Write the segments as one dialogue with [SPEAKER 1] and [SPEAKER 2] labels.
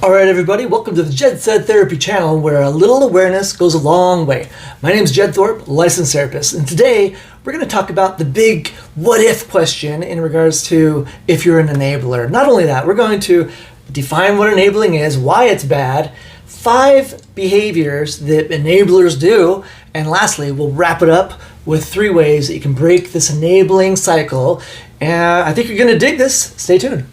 [SPEAKER 1] All right, everybody, welcome to the Jed Said Therapy channel, where a little awareness goes a long way. My name is Jed Thorpe, licensed therapist, and today we're going to talk about the big what if question in regards to if you're an enabler. Not only that, we're going to define what enabling is, why it's bad, 5 behaviors that enablers do, and lastly, we'll wrap it up with 3 ways that you can break this enabling cycle. And I think you're going to dig this. Stay tuned.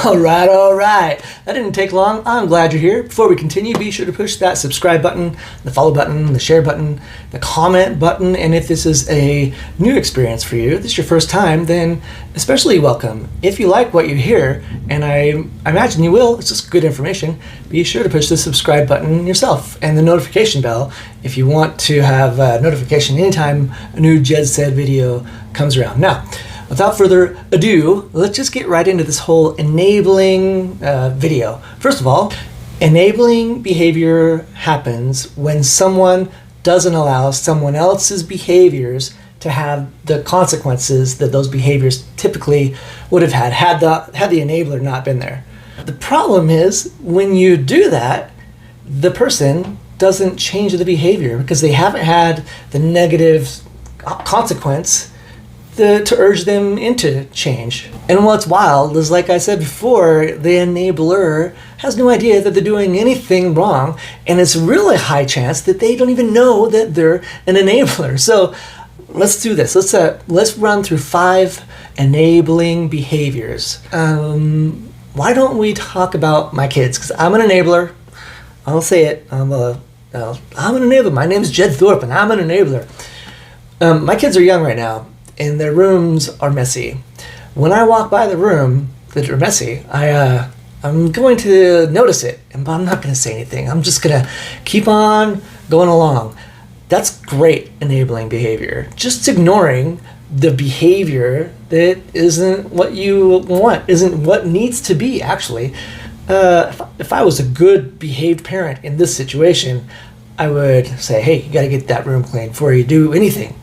[SPEAKER 1] All right. That didn't take long. I'm glad you're here. Before we continue, be sure to push that subscribe button, the follow button, the share button, the comment button. And if this is a new experience for you, this is your first time, then especially welcome. If you like what you hear, and I imagine you will, it's just good information, be sure to push the subscribe button yourself and the notification bell if you want to have a notification anytime a new Jed Said video comes around. Now, without further ado, let's just get right into this whole enabling video. First of all, enabling behavior happens when someone doesn't allow someone else's behaviors to have the consequences that those behaviors typically would have had the enabler not been there. The problem is when you do that, the person doesn't change the behavior because they haven't had the negative consequence to urge them into change. And what's wild is, like I said before, the enabler has no idea that they're doing anything wrong, and it's really high chance that they don't even know that they're an enabler. So let's do this. Let's run through 5 enabling behaviors. Why don't we talk about my kids? Because I'm an enabler. I'll say it. I'm an enabler. My name is Jed Thorpe, and I'm an enabler. My kids are young right now, and their rooms are messy. When I walk by the room that are messy, I'm going to notice it, but I'm not going to say anything. I'm just going to keep on going along. That's great enabling behavior. Just ignoring the behavior that isn't what you want, isn't what needs to be, actually. If I was a good behaved parent in this situation, I would say, hey, you got to get that room clean before you do anything.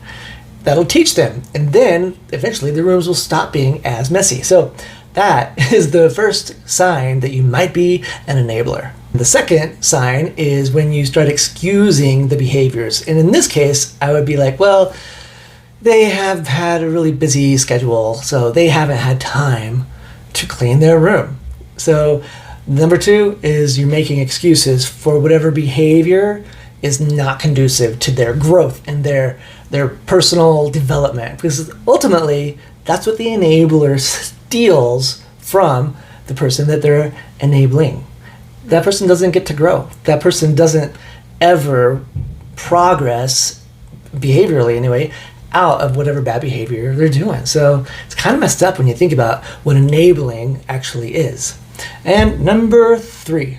[SPEAKER 1] That'll teach them, and then eventually the rooms will stop being as messy. So that is the first sign that you might be an enabler. The second sign is when you start excusing the behaviors. And in this case, I would be like, well, they have had a really busy schedule, so they haven't had time to clean their room. So number 2 is you're making excuses for whatever behavior is not conducive to their growth and their personal development, because ultimately that's what the enabler steals from the person that they're enabling. That person doesn't get to grow. That person doesn't ever progress behaviorally anyway out of whatever bad behavior they're doing. So it's kind of messed up when you think about what enabling actually is. And number 3,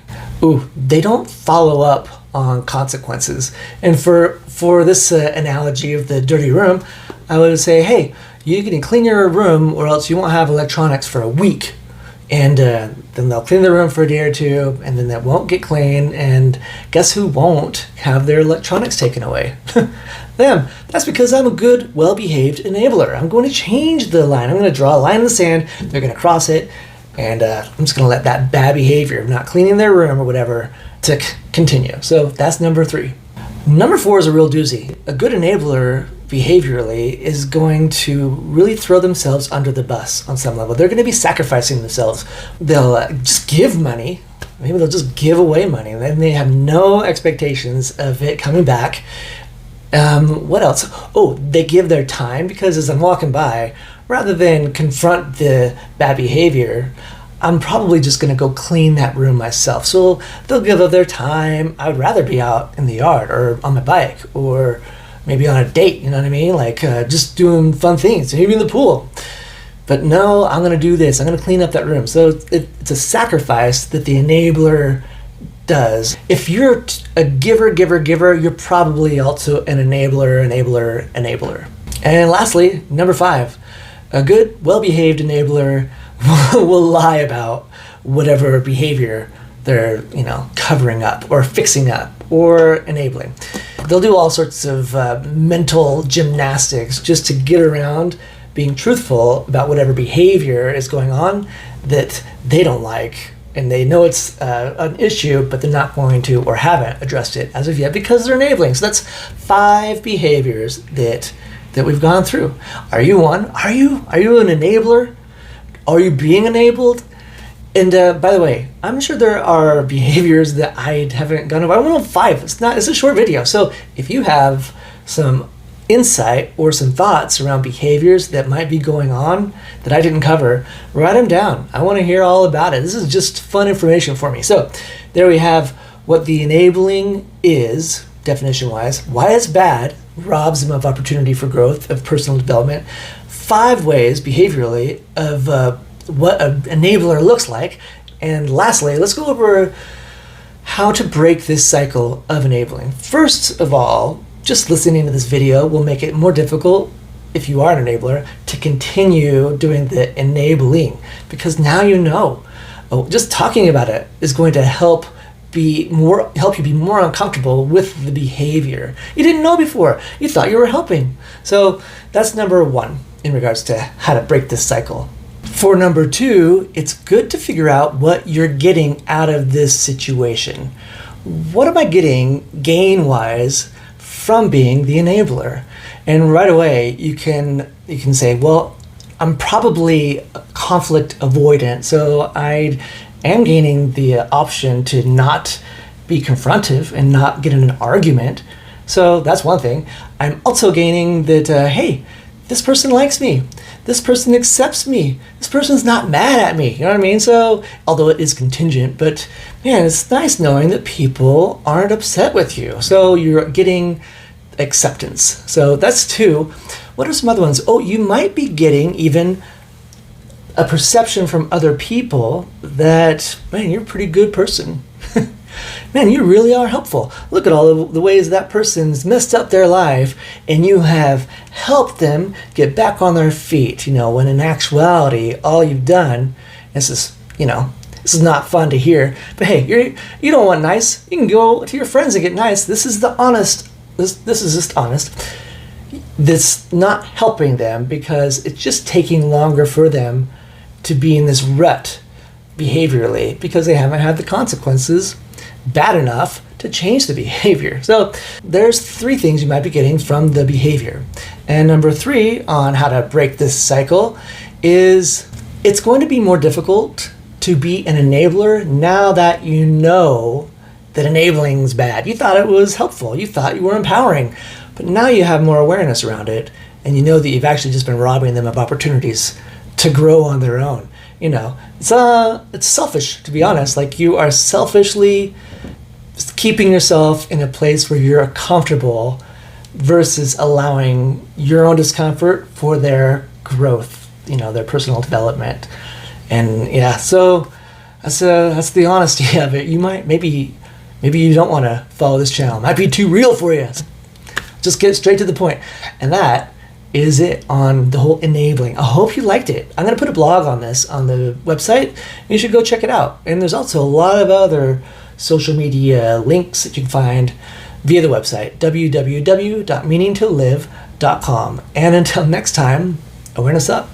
[SPEAKER 1] they don't follow up on consequences. And for this analogy of the dirty room, I would say, hey, you can clean your room or else you won't have electronics for a week. And then they'll clean the room for a day or 2, and then that won't get clean, and guess who won't have their electronics taken away? Them. That's because I'm a good, well-behaved enabler. I'm going to change the line. I'm going to draw a line in the sand, they're going to cross it, and I'm just going to let that bad behavior of not cleaning their room or whatever to continue. So that's number 3. Number 4 is a real doozy. A good enabler behaviorally is going to really throw themselves under the bus on some level. They're going to be sacrificing themselves. They'll just give money. Maybe they'll just give away money. Then they have no expectations of it coming back. What else? They give their time, because as I'm walking by, rather than confront the bad behavior, I'm probably just going to go clean that room myself. So they'll give up their time. I would rather be out in the yard or on my bike or maybe on a date, you know what I mean? Like just doing fun things, maybe in the pool. But no, I'm going to do this. I'm going to clean up that room. So it's a sacrifice that the enabler does. If you're a giver, you're probably also an enabler. And lastly, number 5, a good, well-behaved enabler will lie about whatever behavior they're, covering up or fixing up or enabling. They'll do all sorts of mental gymnastics just to get around being truthful about whatever behavior is going on that they don't like, and they know it's an issue, but they're not going to or haven't addressed it as of yet because they're enabling. So that's 5 behaviors that we've gone through. Are you one? Are you an enabler? Are you being enabled? And by the way, I'm sure there are behaviors that I haven't gone over. I went on 5. It's a short video. So if you have some insight or some thoughts around behaviors that might be going on that I didn't cover, write them down. I want to hear all about it. This is just fun information for me. So there we have what the enabling is, definition-wise, why it's bad, robs them of opportunity for growth, of personal development, 5 ways behaviorally of what an enabler looks like, and lastly, let's go over how to break this cycle of enabling. First of all, just listening to this video will make it more difficult, if you are an enabler, to continue doing the enabling, because now you know. Just talking about it is going to help you be more uncomfortable with the behavior. You didn't know before. You thought you were helping. So that's number 1 in regards to how to break this cycle. For number 2, it's good to figure out what you're getting out of this situation. What am I getting gain-wise from being the enabler? And right away you can say, well, I'm probably conflict avoidant, so I am gaining the option to not be confrontive and not get in an argument. So that's one thing. I'm also gaining that, hey, this person likes me. This person accepts me. This person's not mad at me. You know what I mean? So, although it is contingent, but man, it's nice knowing that people aren't upset with you. So you're getting acceptance. So that's 2. What are some other ones? Oh, you might be getting even a perception from other people that, man, you're a pretty good person. Man, you really are helpful. Look at all the ways that person's messed up their life, and you have helped them get back on their feet, when in actuality, all you've done, this is not fun to hear, but hey, you don't want nice. You can go to your friends and get nice. This is just honest. That's not helping them because it's just taking longer for them to be in this rut behaviorally because they haven't had the consequences bad enough to change the behavior. So there's 3 things you might be getting from the behavior. And number 3 on how to break this cycle is it's going to be more difficult to be an enabler now that you know that enabling is bad. You thought it was helpful. You thought you were empowering. But now you have more awareness around it, and you know that you've actually just been robbing them of opportunities to grow on their own. It's selfish, to be honest. Like, you are selfishly keeping yourself in a place where you're comfortable versus allowing your own discomfort for their growth, their personal development. And yeah, so that's the honesty of it. You maybe you don't want to follow this channel. It might be too real for you. Just get straight to the point. And that is it on the whole enabling. I hope you liked it. I'm going to put a blog on this on the website. You should go check it out. And there's also a lot of other social media links that you can find via the website, www.meaningtolive.com. And until next time, awareness up.